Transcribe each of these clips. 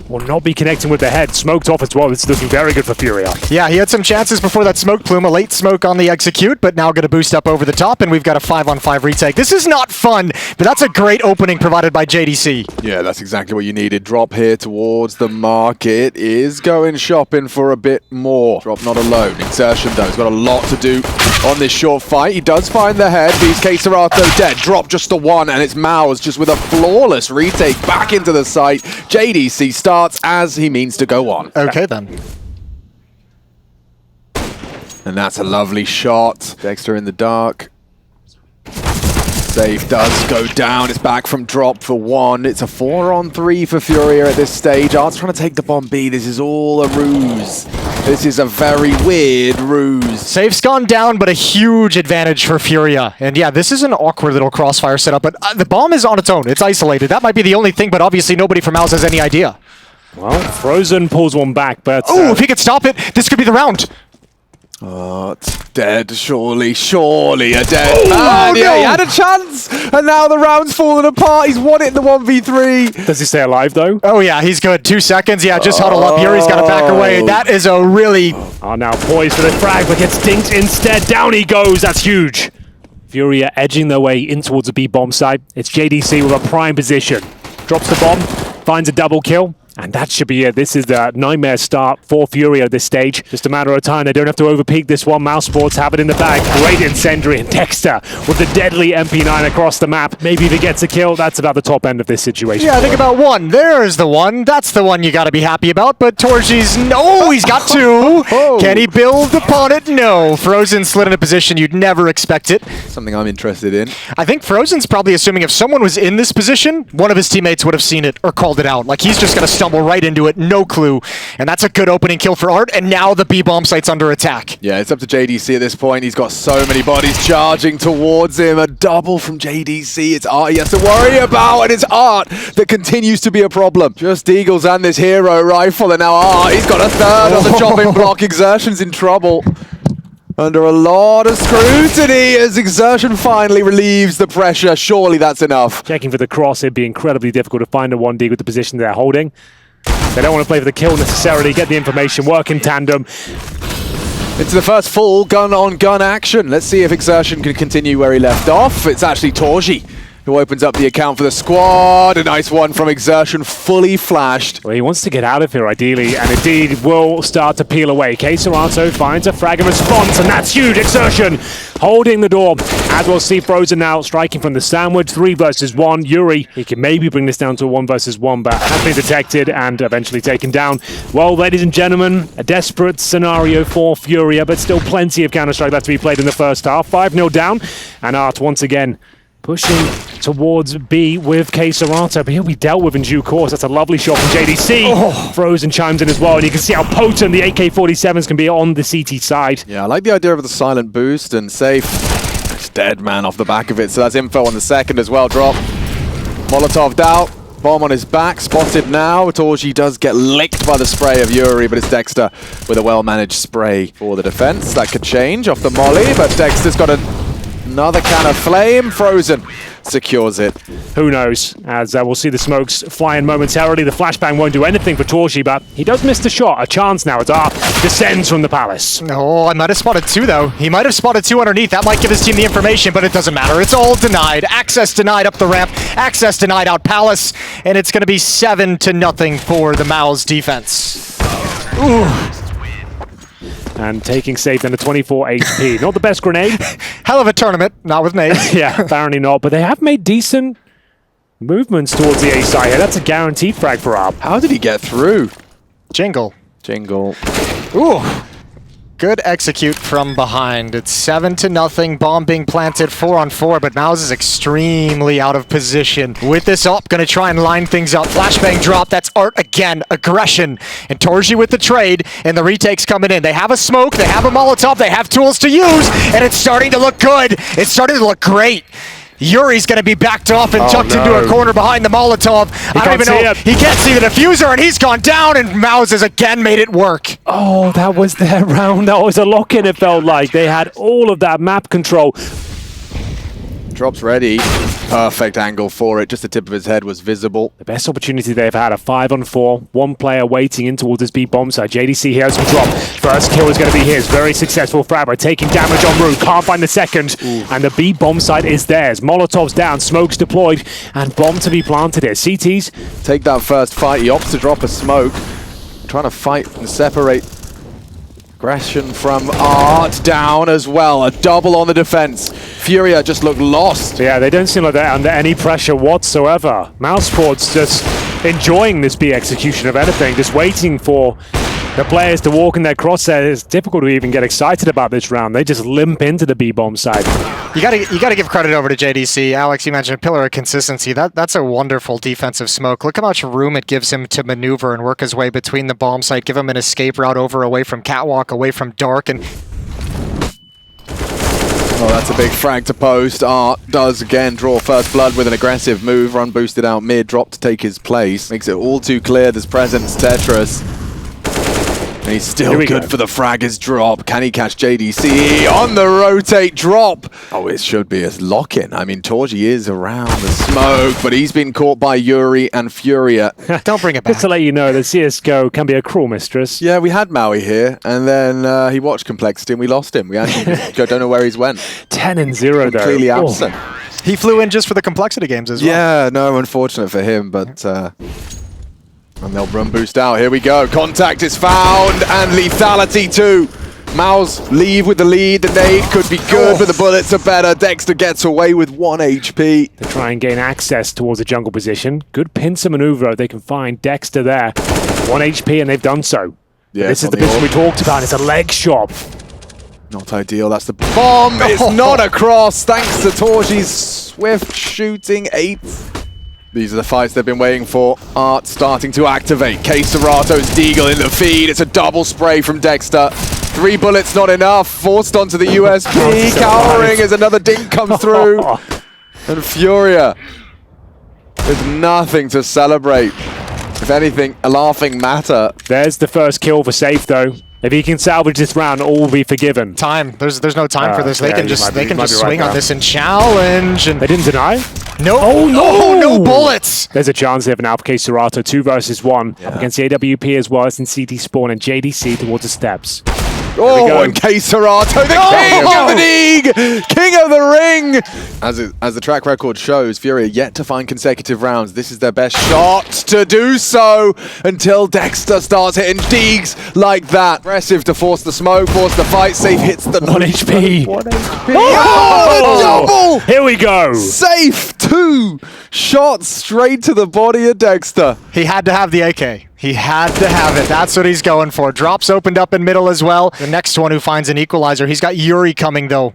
will not be connecting with the head. Smoked off as well. This is looking very good for FURIA. Yeah, he had some chances before that smoke plume, a late smoke on the execute, but now going to boost up over the top, and we've got a 5-on-5 retake. This is not fun, but that's a great opening provided by JDC. Yeah, that's exactly what you needed. Drop here towards the market is going shopping for a bit more. Drop not alone. Exertion, though, has got a lot to do on this short fight. He does find the head. These coldzera dead. Drop just the one, and it's MOUZ just with a flawless retake back into the site. JDC starts as he means to go on. Okay, then. And that's a lovely shot. Dexter in the dark. Save does go down. It's back from drop for one. It's a 4-on-3 for FURIA at this stage. Art's trying to take the bomb B. This is all a ruse. This is a very weird ruse. Safe's gone down, but a huge advantage for FURIA. And yeah, this is an awkward little crossfire setup, but the bomb is on its own. It's isolated. That might be the only thing, but obviously nobody from MOUZ has any idea. Well, Frozen pulls one back, but... Oh, if he could stop it, this could be the round. Oh, it's dead, surely a dead Oh, man. no. Yeah, he had a chance, and now the round's falling apart. He's won it in the 1v3. Does he stay alive, though? Oh yeah, he's good. 2 seconds. Yeah, just huddle up. Yuri's got to back away. That is a really... Oh, now poised for the frag, but gets dinked instead. Down he goes. That's huge. FURIA edging their way in towards the B-bomb site. It's JDC with a prime position. Drops the bomb, finds a double kill. And that should be it. This is the nightmare start for FURIA at this stage. Just a matter of time. They don't have to overpeak this one. mousesports have it in the bag. Great incendiary, and Dexter with the deadly MP9 across the map. Maybe if he gets a kill, that's about the top end of this situation. Yeah, think about one. There's the one. That's the one you got to be happy about. But torzy's... No, he's got two. Can he build upon it? No. Frozen slid in a position you'd never expect it. Something I'm interested in. I think Frozen's probably assuming if someone was in this position, one of his teammates would have seen it or called it out. Like, he's just going to stumble right into it, no clue. And that's a good opening kill for Art, and now the B-bomb site's under attack. Yeah, it's up to JDC at this point. He's got so many bodies charging towards him. A double from JDC. It's Art he has to worry about, and it's Art that continues to be a problem. Just Eagles and this hero rifle, and now Art, he's got a third on the chopping block. Exertion's in trouble. Under a lot of scrutiny as Exertion finally relieves the pressure. Surely that's enough. Checking for the cross, it'd be incredibly difficult to find a 1D with the position they're holding. They don't want to play for the kill necessarily, get the information, work in tandem. It's the first full gun-on-gun action. Let's see if Exertion can continue where he left off. It's actually torZe who opens up the account for the squad. A nice one from Exertion, fully flashed. Well, he wants to get out of here, ideally, and indeed will start to peel away. coldzera finds a frag in response, and that's huge. Exertion holding the door. As we'll see, Frozen now striking from the sandwich. 3 versus 1. Yuri, he can maybe bring this down to a 1 versus 1, but has been detected and eventually taken down. Well, ladies and gentlemen, a desperate scenario for FURIA, but still plenty of Counter-Strike left to be played in the first half. 5-0 down, and Art once again pushing towards B with coldzera, but he'll be dealt with in due course. That's a lovely shot from JDC. Oh. Frozen chimes in as well, and you can see how potent the AK-47s can be on the CT side. Yeah, I like the idea of the silent boost, and safe. It's dead man off the back of it, so that's info on the second as well. Drop. Molotov out. Bomb on his back, spotted now. torZe does get licked by the spray of Yuri, but it's Dexter with a well-managed spray for the defense. That could change off the molly, but Dexter's got another can of flame. Frozen secures it. Who knows, as we'll see the smokes fly in momentarily. The flashbang won't do anything for torZe, but he does miss the shot. A chance now as Art descends from the palace. Oh, I might have spotted 2, though. He might have spotted 2 underneath. That might give his team the information, but it doesn't matter. It's all denied. Access denied up the ramp. Access denied out palace. And it's going to be 7-0 for the MOUZ defense. Ooh. And taking safe then to 24 HP. Not the best grenade. Hell of a tournament, not with me. Yeah, apparently not. But they have made decent movements towards the A side here. That's a guaranteed frag for Arb. How did he get through? Jingle. Ooh. Good execute from behind. It's 7-0. Bomb being planted 4-on-4, but MOUZ is extremely out of position. With this up, gonna try and line things up. Flashbang drop. That's Art again. Aggression. And torZe with the trade, and the retake's coming in. They have a smoke, they have a Molotov, they have tools to use, and it's starting to look good. It's starting to look great. Yuri's going to be backed off and tucked into a corner behind the Molotov. I don't even know. He can't see the diffuser, and he's gone down, and MOUZ has again made it work. Oh, that was their round. That was a lock-in, it felt like. They had all of that map control. Drop's ready. Perfect angle for it. Just the tip of his head was visible. The best opportunity they've had, a 5-on-4. One player waiting in towards his B bomb side. JDC here has some drop. First kill is going to be his. Very successful. Fragma taking damage en route. Can't find the second. Ooh. And the B bomb side is theirs. Molotov's down. Smoke's deployed. And bomb to be planted here. CTs. Take that first fight. He opts to drop a smoke. Trying to fight and separate. Aggression from Art down as well. A double on the defense. Furia just look lost. Yeah, they don't seem like they're under any pressure whatsoever. Mousesport's just enjoying this B execution of anything, just waiting for the players to walk in their crosshairs. It's difficult to even get excited about this round. They just limp into the B bomb side. You gotta give credit over to JDC. Alex, you mentioned a pillar of consistency. That's a wonderful defensive smoke. Look how much room it gives him to maneuver and work his way between the bomb site. Give him an escape route over, away from catwalk, away from dark, and oh, that's a big frag to post. Art does again draw first blood with an aggressive move. Run boosted out mid, drop to take his place. Makes it all too clear there's presence Tetris. And he's still good for the frag as drop. Can he catch JDC on the rotate drop? Oh, it should be a lock-in. I mean, torji is around the smoke, but he's been caught by Yuri and Furia. Don't bring it back. Just to let you know that CSGO can be a cruel mistress. Yeah, we had Maui here, and then he watched Complexity and we lost him. We actually don't know where he's went. 10-0 though. Completely absent. He flew in just for the Complexity games as well. Yeah, no, unfortunate for him, but... and they'll run boost out. Here we go. Contact is found and lethality too. MOUZ leave with the lead. The nade could be good, but the bullets are better. Dexter gets away with 1 HP. They try and gain access towards the jungle position. Good pincer maneuver. They can find Dexter there. 1 HP and they've done so. Yeah, this is the position we talked about. It's a leg shot. Not ideal. That's the bomb. It's not across. Thanks to torji's swift shooting 8. These are the fights they've been waiting for. Art starting to activate. K-Serato's Deagle in the feed. It's a double spray from Dexter. 3 bullets not enough. Forced onto the USP. Cowering as another dink comes through. And Furia with nothing to celebrate. If anything, a laughing matter. There's the first kill for Safe though. If he can salvage this round, all will be forgiven. Time. There's no time for this. They can just swing on this and challenge. And they didn't deny? No. Oh no! Oh, no bullets! There's a chance they have an Alpha K-Serato 2 versus 1 against the AWP as well as in CT Spawn and JDC towards the steps. Oh, and K-Serato, the king of the league! King of the ring! As the track record shows, Furia yet to find consecutive rounds. This is their best shot to do so until Dexter starts hitting Deegs like that. Aggressive to force the smoke, force the fight. Safe hits the 1 HP. 1 HP. Oh, double! Here we go! Safe 2 shots straight to the body of Dexter. He had to have the AK. He had to have it. That's what he's going for. Drops opened up in middle as well. The next one who finds an equalizer. He's got Yuri coming though.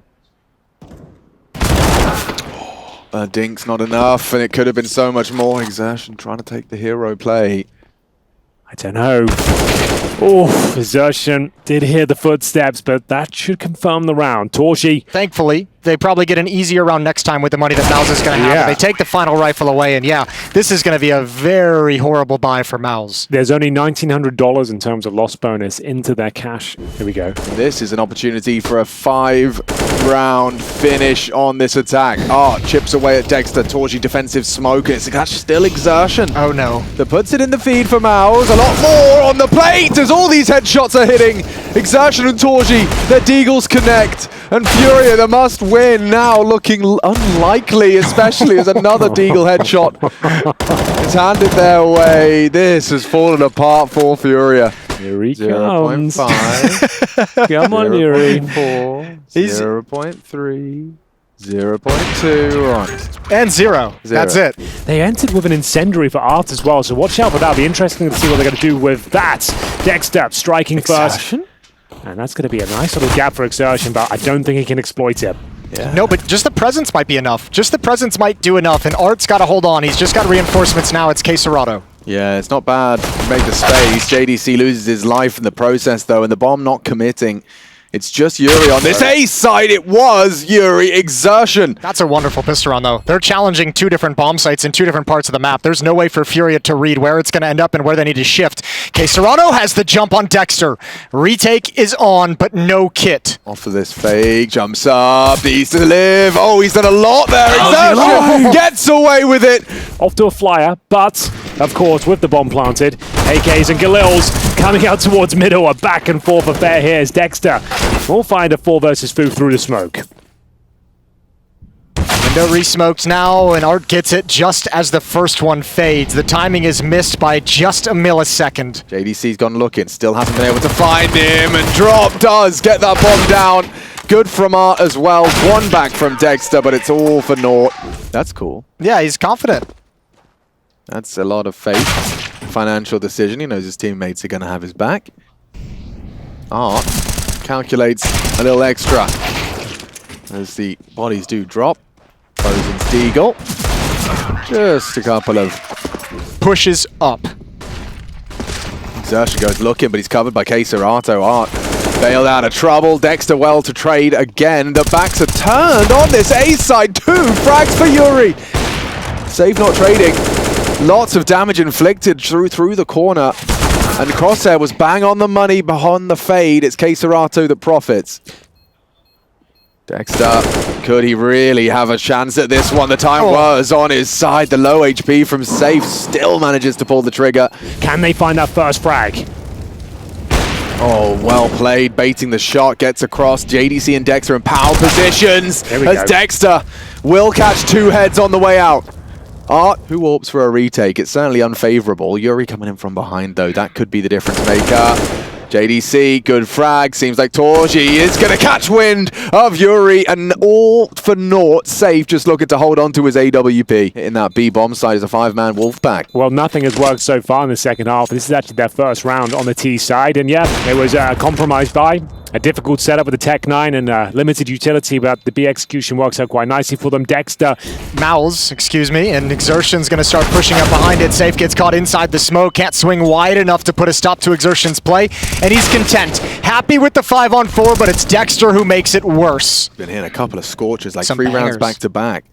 Dink's not enough, and it could have been so much more. Exertion trying to take the hero play. I don't know. Oh, Exertion did hear the footsteps, but that should confirm the round. torji. Thankfully, they probably get an easier round next time with the money that MOUZ is going to have. Yeah. They take the final rifle away, and yeah, this is going to be a very horrible buy for MOUZ. There's only $1,900 in terms of loss bonus into their cash. Here we go. This is an opportunity for a 5-round finish on this attack. Art chips away at Dexter. torji defensive smoke. It's still Exertion. Oh no. That puts it in the feed for MOUZ. A lot more on the plate as all these headshots are hitting. Exertion and torji, their Deagles connect. And Furia, the must win, now looking unlikely, especially as another Deagle headshot is handed their way. This has fallen apart for Furia. Here he comes. 0.5. Come on, Yuri. 0.4. 0.3. 0.2 on. And 0. That's it. They entered with an incendiary for Art as well, so watch out for that. It'll be interesting to see what they're going to do with that. Dexter striking Exertion? first. And that's going to be a nice little gap for Exertion, but I don't think he can exploit it. Yeah. No, but just the presence might be enough. Just the presence might do enough, and Art's got to hold on. He's just got reinforcements now. It's K-Serato. Yeah, it's not bad. Make the space. JDC loses his life in the process, though, and the bomb not committing. It's just Yuri on this A side. It was Yuri. Exertion. That's a wonderful pistol round, though. They're challenging 2 different bomb sites in 2 different parts of the map. There's no way for Furia to read where it's going to end up and where they need to shift. coldzera has the jump on Dexter. Retake is on, but no kit. Off of this fake. Jumps up. Needs to live. Oh, he's done a lot there. Exertion gets away with it. Off to a flyer, but of course with the bomb planted, AKs and Galil's coming out towards middle. A back and forth affair here as Dexter will find a 4 versus 4 through the smoke. Window re-smoked now, and Art gets it just as the first one fades. The timing is missed by just a millisecond. JDC's gone looking, still hasn't been able to find him, and Drop does get that bomb down. Good from Art as well. 1 back from Dexter, but it's all for naught. That's cool. Yeah, he's confident. That's a lot of faith. Financial decision. He knows his teammates are going to have his back. Art calculates a little extra as the bodies do drop. Frozen's Deagle. Just a couple of pushes up. Exertion goes looking, but he's covered by coldzera. Art bailed out of trouble. Dexter well to trade again. The backs are turned on this A side. 2 frags for Yuri. Save not trading. Lots of damage inflicted through the corner. And Crosshair was bang on the money behind the fade. It's coldzera that profits. Dexter, could he really have a chance at this one? The time was on his side. The low HP from Safe still manages to pull the trigger. Can they find that first frag? Oh, well played. Baiting the shot, gets across. JDC and Dexter in power positions as Dexter will catch 2 heads on the way out. Art, who warps for a retake. It's certainly unfavorable. Yuri coming in from behind, though. That could be the difference maker. JDC, good frag. Seems like torji is going to catch wind of Yuri, and all for naught. Safe just looking to hold on to his AWP. Hitting that B bomb side is a 5-man wolf pack. Well, nothing has worked so far in the second half. This is actually their first round on the T side, and yeah, it was compromised by a difficult setup with the Tech 9 and limited utility, but the B execution works out quite nicely for them. Dexter. MOUZ, excuse me, and Exertion's going to start pushing up behind it. Safe gets caught inside the smoke, can't swing wide enough to put a stop to Exertion's play, and he's content. Happy with the 5-on-4, but it's Dexter who makes it worse. Been hitting a couple of scorches, like 3 bangers. rounds back to back.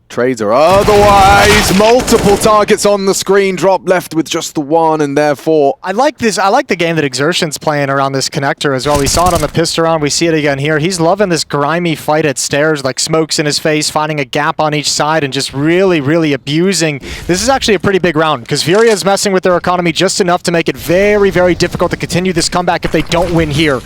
Trades are otherwise multiple targets on the screen. Drop left with just the 1, and therefore I like this. I like the game that Exertion's playing around this connector as well. We saw it on the pistol round. We see it again here. He's loving this grimy fight at stairs, like smokes in his face, finding a gap on each side, and just really, really abusing. This is actually a pretty big round because Furia is messing with their economy just enough to make it very, very difficult to continue this comeback if they don't win here.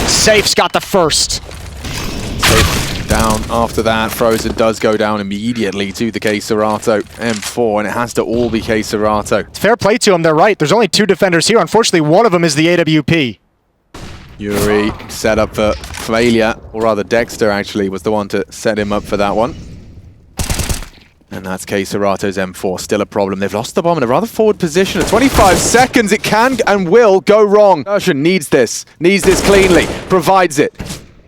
Safe's got the first. Safe down after that. Frozen does go down immediately to the coldzera M4, and it has to all be coldzera. Fair play to him, they're right. There's only 2 defenders here. Unfortunately, one of them is the AWP. Yuri set up for failure, or rather Dexter actually was the one to set him up for that one. And that's coldzera's M4, still a problem. They've lost the bomb in a rather forward position. At 25 seconds, it can and will go wrong. Exertion needs this cleanly, provides it.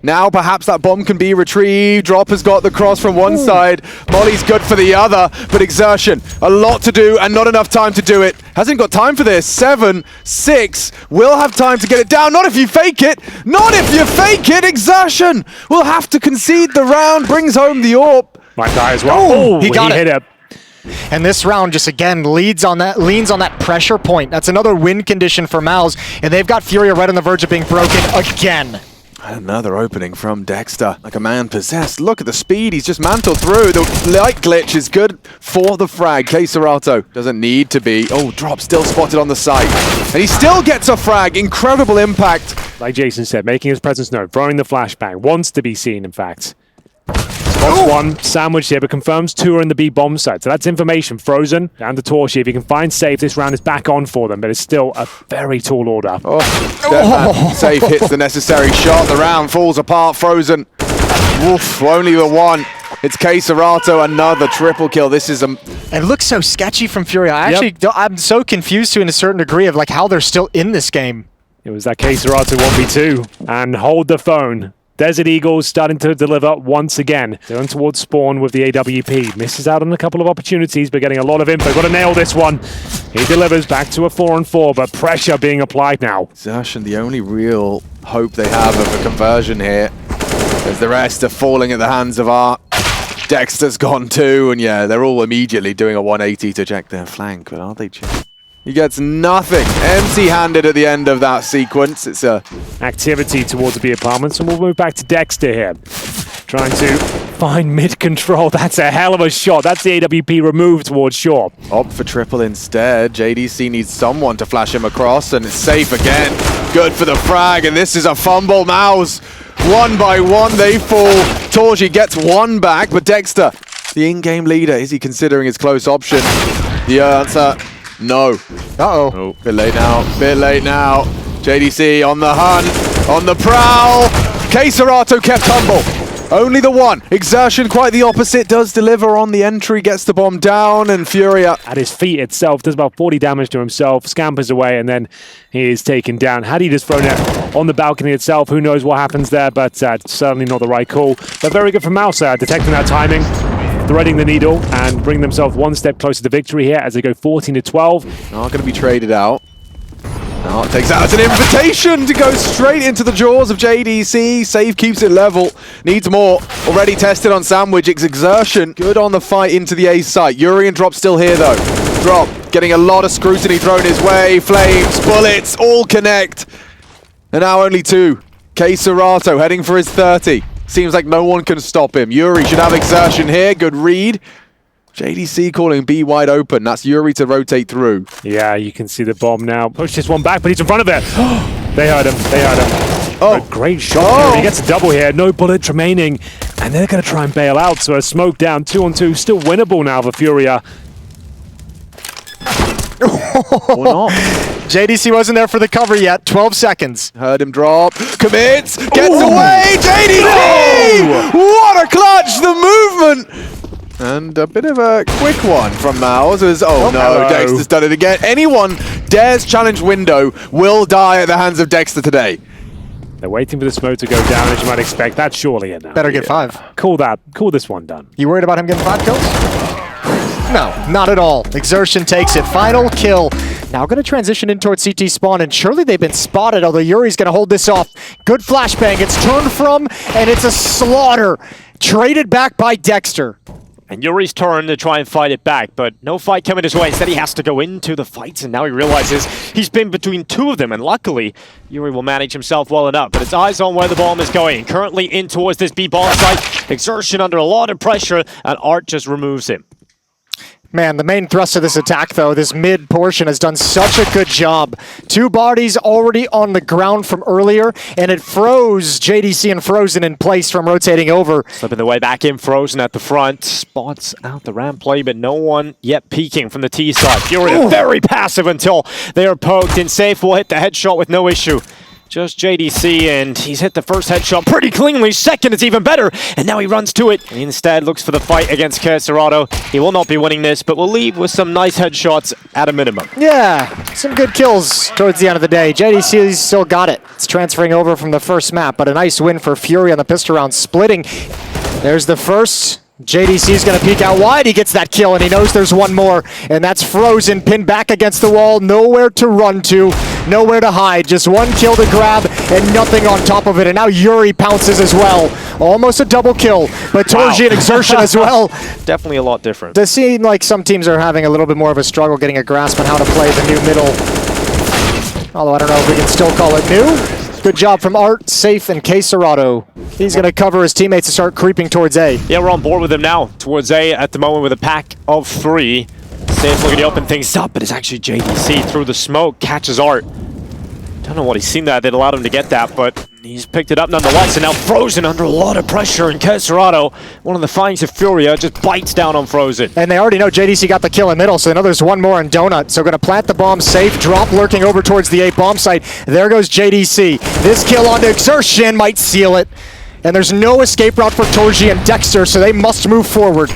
Now perhaps that bomb can be retrieved. Drop has got the cross from one side. Molly's good for the other, but Exertion, a lot to do and not enough time to do it. Hasn't got time for this. 7, 6, will have time to get it down. Not if you fake it. Not if you fake it. Exertion will have to concede the round. Brings home the AWP. Might die as well. Oh, he got it. Hit it. And this round just again leans on that pressure point. That's another win condition for MOUZ, and they've got Furia right on the verge of being broken again. Another opening from Dexter, like a man possessed. Look at the speed, he's just mantled through. The light glitch is good for the frag. coldzera doesn't need to be. Oh, Drop still spotted on the site. And he still gets a frag. Incredible impact. Like Jason said, making his presence known, throwing the flashbang, wants to be seen, in fact. Spots 1, sandwich here, but confirms 2 are in the B bomb site. So that's information. Frozen and the Torch. If you can find Safe, this round is back on for them, but it's still a very tall order. Safe hits the necessary shot. The round falls apart. Frozen. Woof, only the 1. It's coldzera, another triple kill. This is a... It looks so sketchy from Furia. I'm so confused to a certain degree of like how they're still in this game. It was that coldzera 1v2 and hold the phone. Desert Eagles starting to deliver once again. Going towards spawn with the AWP. Misses out on a couple of opportunities, but getting a lot of info. Got to nail this one. He delivers back to a 4-on-4, but pressure being applied now. Exertion, the only real hope they have of a conversion here, as the rest are falling at the hands of Art. Dexter's gone too, and yeah, they're all immediately doing a 180 to check their flank, but are they check? He gets nothing. Empty-handed at the end of that sequence. It's a activity towards the B apartments, and we'll move back to Dexter here. Trying to find mid-control. That's a hell of a shot. That's the AWP removed towards shore. opt for triple instead. JDC needs someone to flash him across, and it's safe again. Good for the frag, and this is a fumble. MOUZ, one by one, they fall. torji gets one back, but Dexter, the in-game leader, is he considering his close option? The answer, no. Uh-oh. Oh, bit late now. JDC on the hunt, on the prowl. coldzera kept humble. Only the one. Exertion, quite the opposite, does deliver on the entry, gets the bomb down, and FURIA at his feet itself does about 40 damage to himself, scampers away, and then he is taken down. Had he just thrown it on the balcony itself, who knows what happens there, but certainly not the right call. But very good from MOUZ, detecting that timing, threading the needle, and bringing themselves one step closer to victory here as they go 14-12. Not going to be traded out. Now it takes that as an invitation to go straight into the jaws of JDC. Save keeps it level. Needs more. Already tested on Sandwich. Exertion. Good on the fight into the A site. Urian Drop still here though. Drop getting a lot of scrutiny thrown his way. Flames, bullets, all connect. And now only two. coldzera heading for his 30. Seems like no one can stop him. Yuri should have Exertion here. Good read. JDC calling B wide open. That's Yuri to rotate through. Yeah, you can see the bomb now. Push this one back, but he's in front of it. They heard him. Oh, a great shot. He gets a double here. No bullets remaining. And they're going to try and bail out. So a smoke down, 2-on-2. Still winnable now for FURIA. Or not. JDC wasn't there for the cover yet. 12 seconds. Heard him drop. Commits. Gets away. JDC! No! What a clutch. The movement. And a bit of a quick one from MOUZ as, oh no, hello. Dexter's done it again. Anyone dares challenge window will die at the hands of Dexter today. They're waiting for the smoke to go down, as you might expect. That's surely it now. Better get 5. Call this one done. You worried about him getting 5 kills? No, not at all. Exertion takes it. Final kill. Now going to transition in towards CT spawn, and surely they've been spotted, although Yuri's going to hold this off. Good flashbang. It's turned from, and it's a slaughter. Traded back by Dexter. And Yuri's turn to try and fight it back, but no fight coming his way. Instead, he has to go into the fights, and now he realizes he's been between two of them, and luckily, Yuri will manage himself well enough, but his eyes on where the bomb is going. Currently in towards this B bomb site. Exertion under a lot of pressure, and Art just removes him. Man, the main thrust of this attack, though, this mid portion has done such a good job. 2 bodies already on the ground from earlier, and it froze JDC and Frozen in place from rotating over. Slipping the way back in, Frozen at the front. Spots out the ramp play, but no one yet peeking from the T side. FURIA very passive until they are poked. INCE will hit the headshot with no issue. Just JDC, and he's hit the first headshot pretty cleanly. Second is even better, and now he runs to it. He instead looks for the fight against coldzera. He will not be winning this, but will leave with some nice headshots at a minimum. Yeah, some good kills towards the end of the day. JDC's still got it. It's transferring over from the first map, but a nice win for FURIA on the pistol round, splitting. There's the first. JDC's going to peek out wide. He gets that kill, and he knows there's one more. And that's Frozen, pinned back against the wall. Nowhere to run to, nowhere to hide. Just one kill to grab, and nothing on top of it. And now Yuri pounces as well. Almost a double kill, but torji and Exertion as well. Definitely a lot different. Does seem like some teams are having a little bit more of a struggle getting a grasp on how to play the new middle. Although I don't know if we can still call it new. Good job from Art, Safe, and coldzera. He's going to cover his teammates to start creeping towards A. Yeah, we're on board with him now. Towards A at the moment with a pack of 3. Safe looking to open things up, but it's actually JDC through the smoke, catches Art. Don't know what he's seen that allowed him to get that, but he's picked it up nonetheless, and now Frozen under a lot of pressure, and coldzera, one of the finds of FURIA, just bites down on Frozen. And they already know JDC got the kill in middle, so they know there's one more in Donut. So going to plant the bomb safe, drop lurking over towards the A bomb site. There goes JDC. This kill onto Exertion might seal it. And there's no escape route for torji and Dexter, so they must move forward.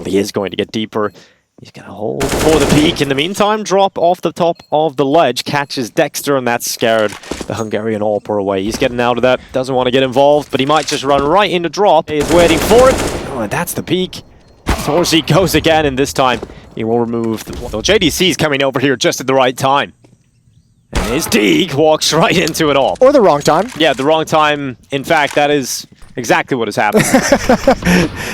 He is going to get deeper He's going to hold for the peak. In the meantime, drop off the top of the ledge, catches Dexter, and that's scared the Hungarian AWPer away. He's getting out of that, doesn't want to get involved, but he might just run right into drop. He's waiting for it. Oh, and that's the peak. forZe goes again, and this time he will remove the... Well, JDC's coming over here just at the right time. And his Deeg walks right into it all. Or the wrong time. Yeah, the wrong time. In fact, that is exactly what has happened.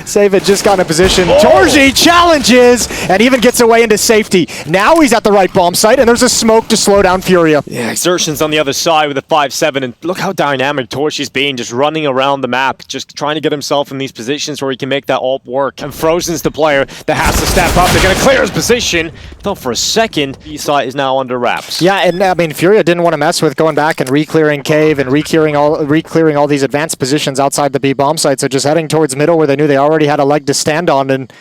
Save had just got in a position. Oh! Torji challenges and even gets away into safety. Now he's at the right bomb site, and there's a smoke to slow down FURIA. Yeah, Exertion's on the other side with a 5-7, and look how dynamic Torchi's being, just running around the map, just trying to get himself in these positions where he can make that ult work. And Frozen's the player that has to step up. They're going to clear his position. Thought for a second, B-site is now under wraps. Yeah, and I mean, FURIA didn't want to mess with going back and re-clearing cave and re-clearing all these advanced positions outside the B bomb site, so just heading towards middle where they knew they already had a leg to stand on and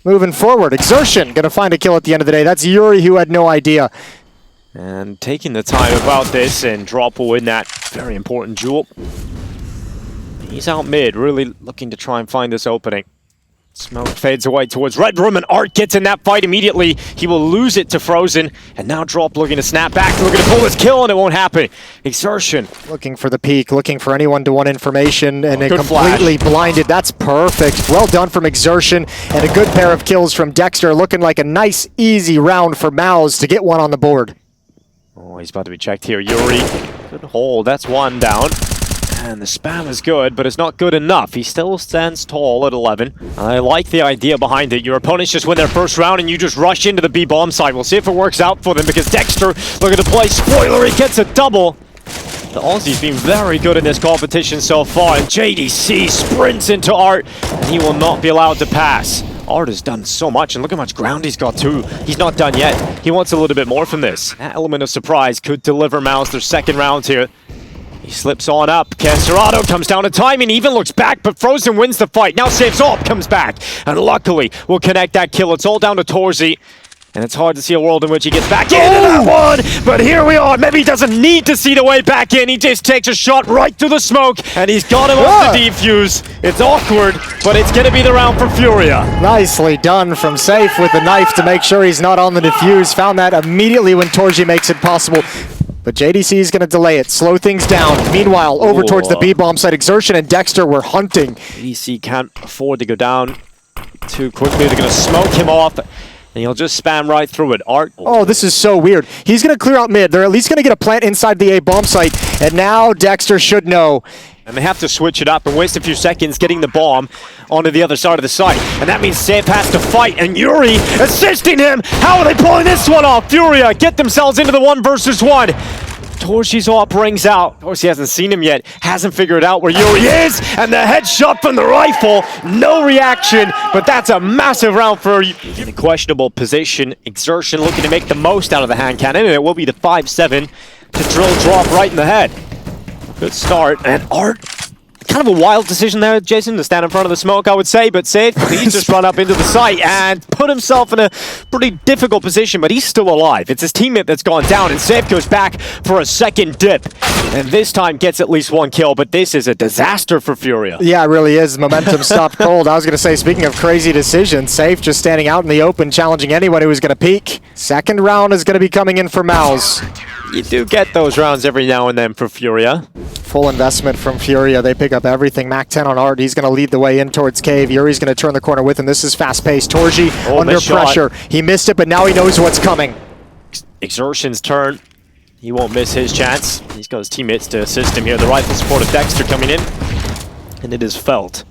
moving forward. Exertion gonna find a kill at the end of the day. That's Yuri, who had no idea. And taking the time about this, and Drop will win that very important duel. He's out mid, really looking to try and find this opening. Smoke fades away towards Red Room, and Art gets in that fight immediately. He will lose it to Frozen, and now Drop looking to snap back, looking to pull this kill, and it won't happen. Exertion. Looking for the peak, looking for anyone to want information, and it good completely blinded. That's perfect. Well done from Exertion, and a good pair of kills from Dexter, looking like a nice, easy round for MOUZ to get one on the board. Oh, he's about to be checked here. Yuri, good hold. That's one down. And the spam is good, but it's not good enough. He still stands tall at 11. I like the idea behind it. Your opponents just win their first round and you just rush into the B bomb side. We'll see if it works out for them, because Dexter looking to play spoiler. He gets a double. The Aussie's been very good in this competition so far, and JDC sprints into Art, and he will not be allowed to pass. Art has done so much, and look how much ground he's got too. He's not done yet. He wants a little bit more from this. That element of surprise could deliver MOUZ their second round here. He slips on up. Cancerado comes down to timing, even looks back, but Frozen wins the fight. Now saves up, comes back, and luckily will connect that kill. It's all down to torZe, and it's hard to see a world in which he gets back into that one, but here we are. Maybe he doesn't need to see the way back in. He just takes a shot right through the smoke, and he's got him off the defuse. It's awkward, but it's going to be the round for FURIA. Nicely done from Safe with the knife to make sure he's not on the defuse. Found that immediately when Torji makes it possible. But JDC is going to delay it, slow things down. Meanwhile, over towards the B-bomb site, Exertion and Dexter were hunting. JDC can't afford to go down too quickly. They're going to smoke him off, and he'll just spam right through it. Art. Oh, this is so weird. He's going to clear out mid. They're at least going to get a plant inside the A-bomb site, and now Dexter should know. And they have to switch it up and waste a few seconds getting the bomb onto the other side of the site. And that means Safe has to fight, and Yuri assisting him. How are they pulling this one off? FURIA get themselves into the 1 versus 1. Torchi's AWP rings out. Of course, he hasn't seen him yet. Hasn't figured out where Yuri is. And the headshot from the rifle. No reaction, but that's a massive round for in a questionable position. Exertion looking to make the most out of the hand cannon, and it will be the 5-7 to drill Drop right in the head. Good start, and Art, kind of a wild decision there, Jason, to stand in front of the smoke, I would say, but Safe, he's just run up into the site and put himself in a pretty difficult position, but he's still alive. It's his teammate that's gone down, and Safe goes back for a second dip, and this time gets at least 1 kill, but this is a disaster for FURIA. Yeah, it really is. Momentum stopped cold. I was going to say, speaking of crazy decisions, Safe just standing out in the open, challenging anyone who was going to peek. Second round is going to be coming in for MOUZ. You do get those rounds every now and then for FURIA. Full investment from FURIA. They pick up everything. Mac 10 on Art. He's going to lead the way in towards Cave. Yuri's going to turn the corner with him. This is fast-paced. Torji under pressure. He missed it, but now he knows what's coming. Exertion's turn. He won't miss his chance. He's got his teammates to assist him here. The rifle support of Dexter coming in, and it is felt.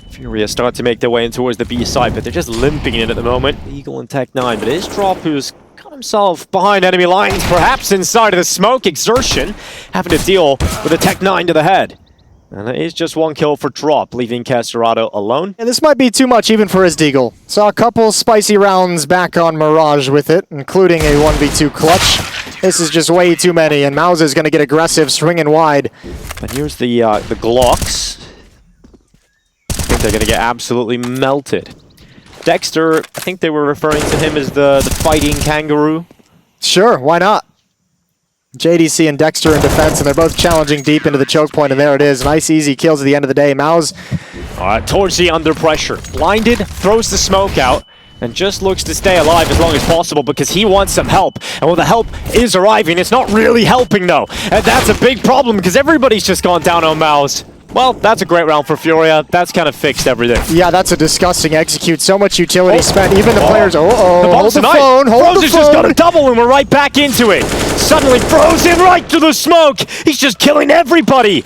FURIA start to make their way in towards the B side, but they're just limping in at the moment. Eagle and Tech9, but it is Drop who's got himself behind enemy lines, perhaps inside of the smoke. Exertion having to deal with a Tech9 to the head. And it is just 1 kill for Drop, leaving Casterado alone. And this might be too much even for his Deagle. Saw a couple spicy rounds back on Mirage with it, including a 1v2 clutch. This is just way too many, and MOUZ is going to get aggressive, swinging wide. But here's the Glocks. I think they're going to get absolutely melted. Dexter, I think they were referring to him as the fighting kangaroo. Sure, why not? JDC and Dexter in defense, and they're both challenging deep into the choke point, and there it is. Nice, easy kills at the end of the day. MOUZ. Torchi under pressure. Blinded, throws the smoke out. and just looks to stay alive as long as possible because he wants some help. And while the help is arriving, it's not really helping though. And that's a big problem because everybody's just gone down on MOUZ. Well, that's a great round for Furia. That's kind of fixed everything. Yeah, that's a disgusting execute. So much utility spent. Even the players. The Hold the phone. Hold the FroZe's phone. just got a double and we're right back into it. Suddenly frozen right to the smoke. He's just killing everybody.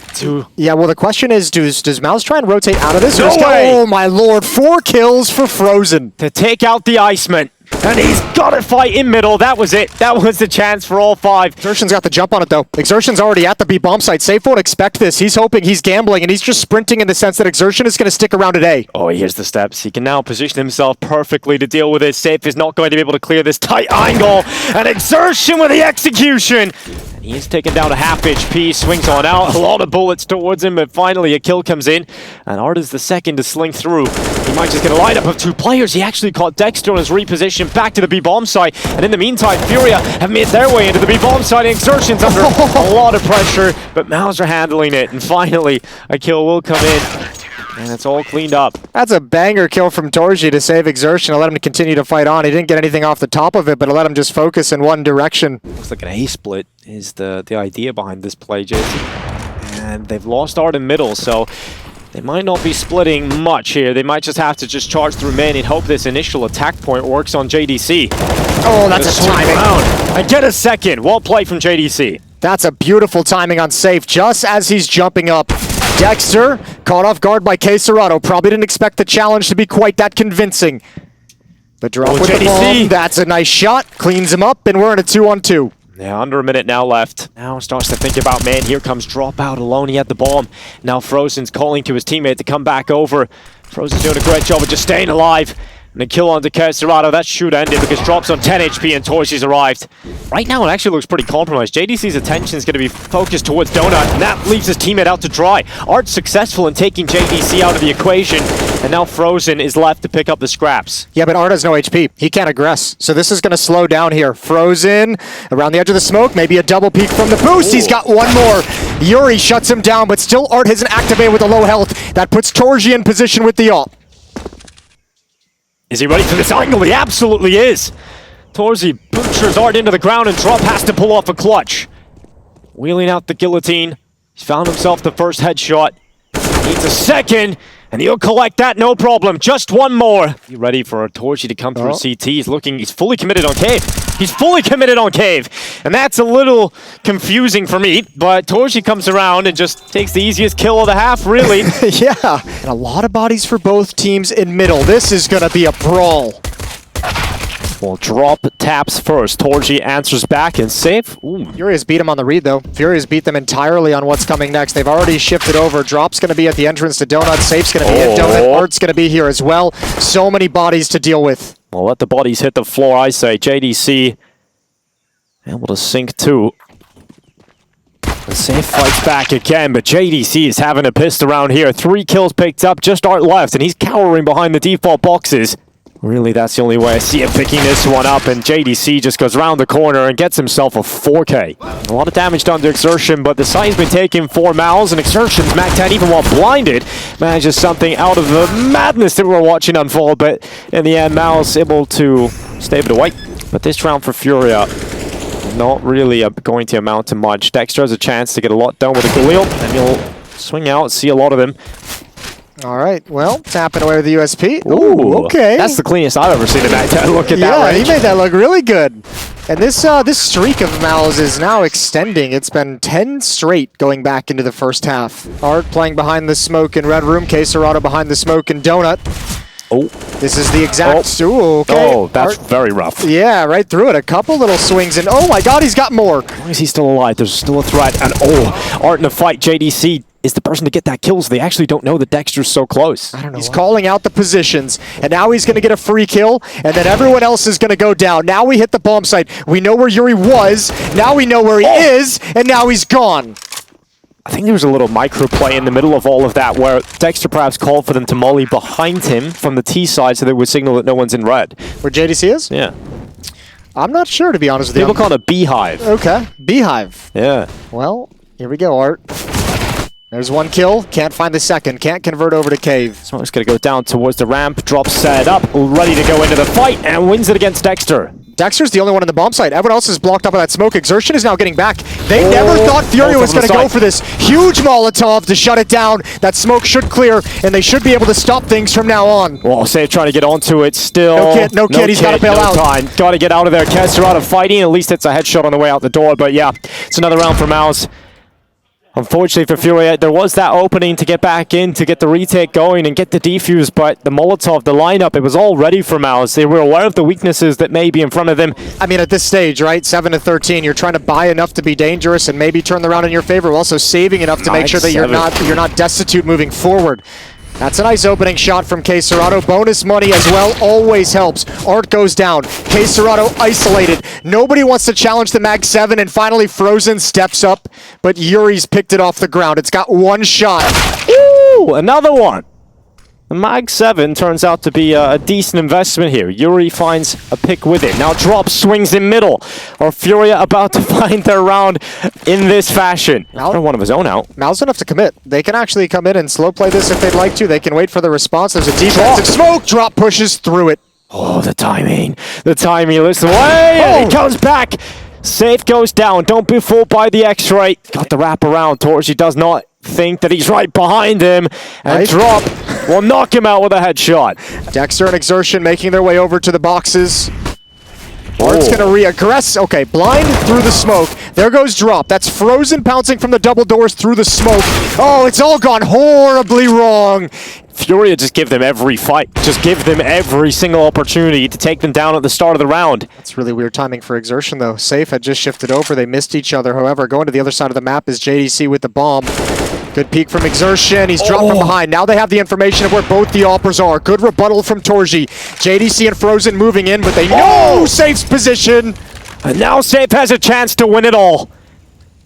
Yeah, well, the question is, does MOUZ try and rotate out of this? No way. Oh my lord, 4 kills for Frozen. To take out the Iceman. And he's got to fight in middle. That was it. That was the chance for all 5. Exertion's got the jump on it, though. Exertion's already at the B bomb site. Safe won't expect this. He's hoping, he's gambling, and he's just sprinting in the sense that Exertion is going to stick around at A. Oh, here's the steps. He can now position himself perfectly to deal with it. Safe is not going to be able to clear this tight angle. And Exertion with the execution. And he's taken down a half HP. Swings on out. A lot of bullets towards him, but finally a kill comes in. And Art is the second to sling through. He might just get a lineup of 2 players. He actually caught Dexter and is repositioned back to the B-bomb site. And in the meantime, Furia have made their way into the B-bomb site. Exertion's under a lot of pressure, but MOUZ are handling it. And finally, a kill will come in. And it's all cleaned up. That's a banger kill from torZe to save Exertion. I'll let him continue to fight on. He didn't get anything off the top of it, but I'll let him just focus in one direction. Looks like an A-split is the idea behind this play, Jason. And they've lost Art in middle, so they might not be splitting much here. They might just have to just charge through main and hope this initial attack point works on JDC. Oh, that's a timing. And get a second. Well played from JDC. That's a beautiful timing on Safe, just as he's jumping up. Dexter, caught off guard by quesoRado. Probably didn't expect the challenge to be quite that convincing. But drop with the bomb. That's a nice shot. Cleans him up, and we're in a 2-on-2. Yeah, under a minute now left. Now starts to think about, man, here comes Dropout alone. He had the bomb. Now Frozen's calling to his teammate to come back over. Frozen's doing a great job of just staying alive. And a kill onto quesoRado. That should end it because Drop's on 10 HP and torZe's arrived. Right now it actually looks pretty compromised. JDC's attention is going to be focused towards Donut, and that leaves his teammate out to dry. Art's successful in taking JDC out of the equation, and now Frozen is left to pick up the scraps. Yeah, but Art has no HP. He can't aggress. So this is going to slow down here. Frozen around the edge of the smoke. Maybe a double peek from the boost. Ooh. He's got one more. Yuri shuts him down, but still Art hasn't activated with a low health. That puts torZe in position with the ult. Is he ready for this angle? He absolutely is. torZe butchers Art into the ground, and Drop has to pull off a clutch. Wheeling out the guillotine. He's found himself the first headshot. Needs a second, and he'll collect that, no problem. Just one more. Be ready for torZe to come through CT. He's fully committed on Cave. He's fully committed on Cave. And that's a little confusing for me, but torZe comes around and just takes the easiest kill of the half, really. Yeah, and a lot of bodies for both teams in middle. This is going to be a brawl. Well, Drop taps first. torZe answers back and Safe. Ooh. Furia's beat him on the read, though. Furia's beat them entirely on what's coming next. They've already shifted over. Drop's going to be at the entrance to Donut. Safe's going to be at Donut. Art's going to be here as well. So many bodies to deal with. Well, let the bodies hit the floor, I say. JDC able to sink too. The Safe fights back again, but JDC is having a pissed around here. 3 kills picked up, just Art left, and he's cowering behind the default boxes. Really, that's the only way I see him picking this one up, and JDC just goes around the corner and gets himself a 4K. A lot of damage done to Exertion, but the site's been taken for MOUZ, and Exertion's Mac 10, even while blinded, manages something out of the madness that we're watching unfold, but in the end, MOUZ able to stave it away. But this round for Furia, not really going to amount to much. Dexter has a chance to get a lot done with a Galil, and he'll swing out, see a lot of him. All right, well, tapping away with the USP. Ooh, okay. That's the cleanest I've ever seen a Mac 10 look at that range. Yeah, he made that look really good. And this streak of MOUZ is now extending. It's been 10 straight going back into the first half. Art playing behind the smoke in Red Room, quesoRado behind the smoke in Donut. Oh. This is the exact... Ooh, okay. Oh, that's very rough. Yeah, right through it. A couple little swings, and oh my god, he's got more. As long as he's still alive, there's still a threat. And Art in a fight, JDC is the person to get that kill, so they actually don't know that Dexter's so close. I don't know. He's calling out the positions, and now he's going to get a free kill, and then everyone else is going to go down. Now we hit the bomb site. We know where Yuri was, now we know where he is, and now he's gone. I think there was a little micro play in the middle of all of that where Dexter perhaps called for them to molly behind him from the T side so that it would signal that no one's in red. Where JDC is? Yeah. I'm not sure, to be honest with you. People call it a beehive. Okay, beehive. Yeah. Well, here we go, Art. There's one kill, can't find the second, can't convert over to Cave. Smoke's gonna go down towards the ramp, drops set up, ready to go into the fight, and wins it against Dexter. Dexter's the only one in the bomb site. Everyone else is blocked up by that smoke. Exertion is now getting back. They never thought Furia was going to go for this huge Molotov to shut it down. That smoke should clear, and they should be able to stop things from now on. Well, Safe trying to get onto it still. No kid, he's got to bail out. Got to get out of there. coldzera fighting. At least it's a headshot on the way out the door, but yeah, it's another round for MOUZ. Unfortunately for Furia, there was that opening to get back in, to get the retake going and get the defuse, but the Molotov, the lineup, it was all ready for MOUZ. They were aware of the weaknesses that may be in front of them. I mean, at this stage, right, 7-13, you're trying to buy enough to be dangerous and maybe turn the round in your favor, while also saving enough to make sure that you're not destitute moving forward. That's a nice opening shot from coldzera. Bonus money as well always helps. Art goes down. coldzera isolated. Nobody wants to challenge the Mag 7, and finally forZe steps up, but Yuri's picked it off the ground. It's got one shot. Ooh, another one. The Mag 7 turns out to be a decent investment here. Yuri finds a pick with it. Now ropz swings in middle. Or Furia about to find their round in this fashion. Or one of his own out. MOUZ enough to commit. They can actually come in and slow play this if they'd like to. They can wait for the response. There's a defensive smoke. Drop pushes through it. Oh, the timing. The timing. Listen, wait! He comes back. Safe goes down. Don't be fooled by the X-ray. Got the wrap around. torzsi does not think that he's right behind him. And drop will knock him out with a headshot. Dexter and Exertion making their way over to the boxes. Art's gonna re-aggress. Okay, blind through the smoke. There goes drop. That's forZe pouncing from the double doors through the smoke. Oh, it's all gone horribly wrong. Furia just give them every fight. Just give them every single opportunity to take them down at the start of the round. That's really weird timing for Exertion, though. Safe had just shifted over. They missed each other. However, going to the other side of the map is JDC with the bomb. Good peek from Exertion. He's dropped from behind. Now they have the information of where both the Oppers are. Good rebuttal from torzsi. JDC and forZe moving in, but they know Safe's position. And now Safe has a chance to win it all.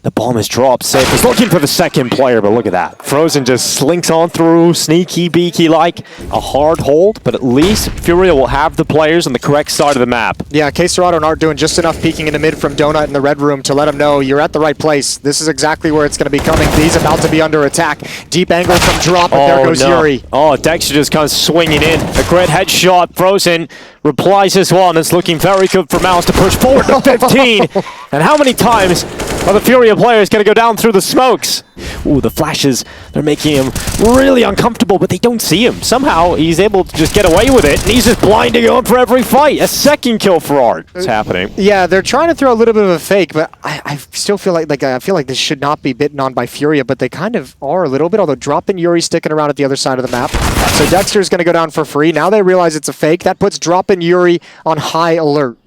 The bomb is dropped. Safe is looking for the second player, but look at that. forZe just slinks on through, sneaky beaky like a hard hold, but at least Furia will have the players on the correct side of the map. Yeah, coldzera and Art doing just enough peeking into mid from Donut in the red room to let him know you're at the right place. This is exactly where it's going to be coming. He's about to be under attack. Deep angle from drop, but there goes Yuri. Oh, Dexter just comes swinging in. A great headshot. forZe replies his one. It's looking very good for MOUZ to push forward to 15. And how many times are the Furia players going to go down through the smokes? Ooh, the flashes, they're making him really uncomfortable, but they don't see him. Somehow, he's able to just get away with it, and he's just blinding him for every fight. A second kill for Art. It's happening. Yeah, they're trying to throw a little bit of a fake, but I still feel like I feel like this should not be bitten on by Furia, but they kind of are a little bit, although Drop and Yuri sticking around at the other side of the map. So Dexter's going to go down for free. Now they realize it's a fake. That puts Drop and Yuri on high alert.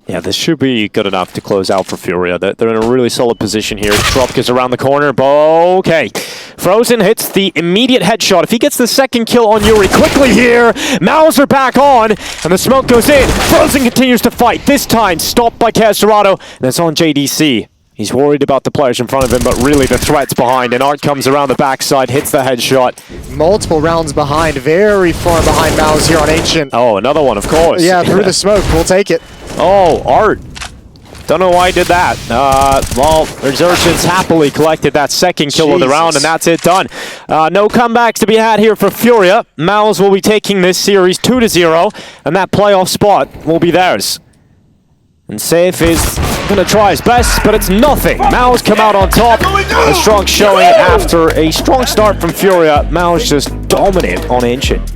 Yeah, this should be good enough to close out for Furia. They're in a really solid position here. Drop goes around the corner. Okay. forZe hits the immediate headshot. If he gets the second kill on Yuri quickly here, MOUZ are back on, and the smoke goes in. forZe continues to fight. This time, stopped by coldzera, and it's on JDC. He's worried about the players in front of him, but really the threat's behind, and Art comes around the backside, hits the headshot. Multiple rounds behind, very far behind MOUZ here on Ancient. Oh, another one, of course. Yeah, through the smoke. We'll take it. Oh, Art. Don't know why he did that. Well, Exertion's happily collected that second kill of the round, and that's it done. No comebacks to be had here for Furia. MOUZ will be taking this series 2-0, and that playoff spot will be theirs. And Safe is going to try his best, but it's nothing. MOUZ come out on top. A strong showing after a strong start from Furia. MOUZ just dominant on Ancient.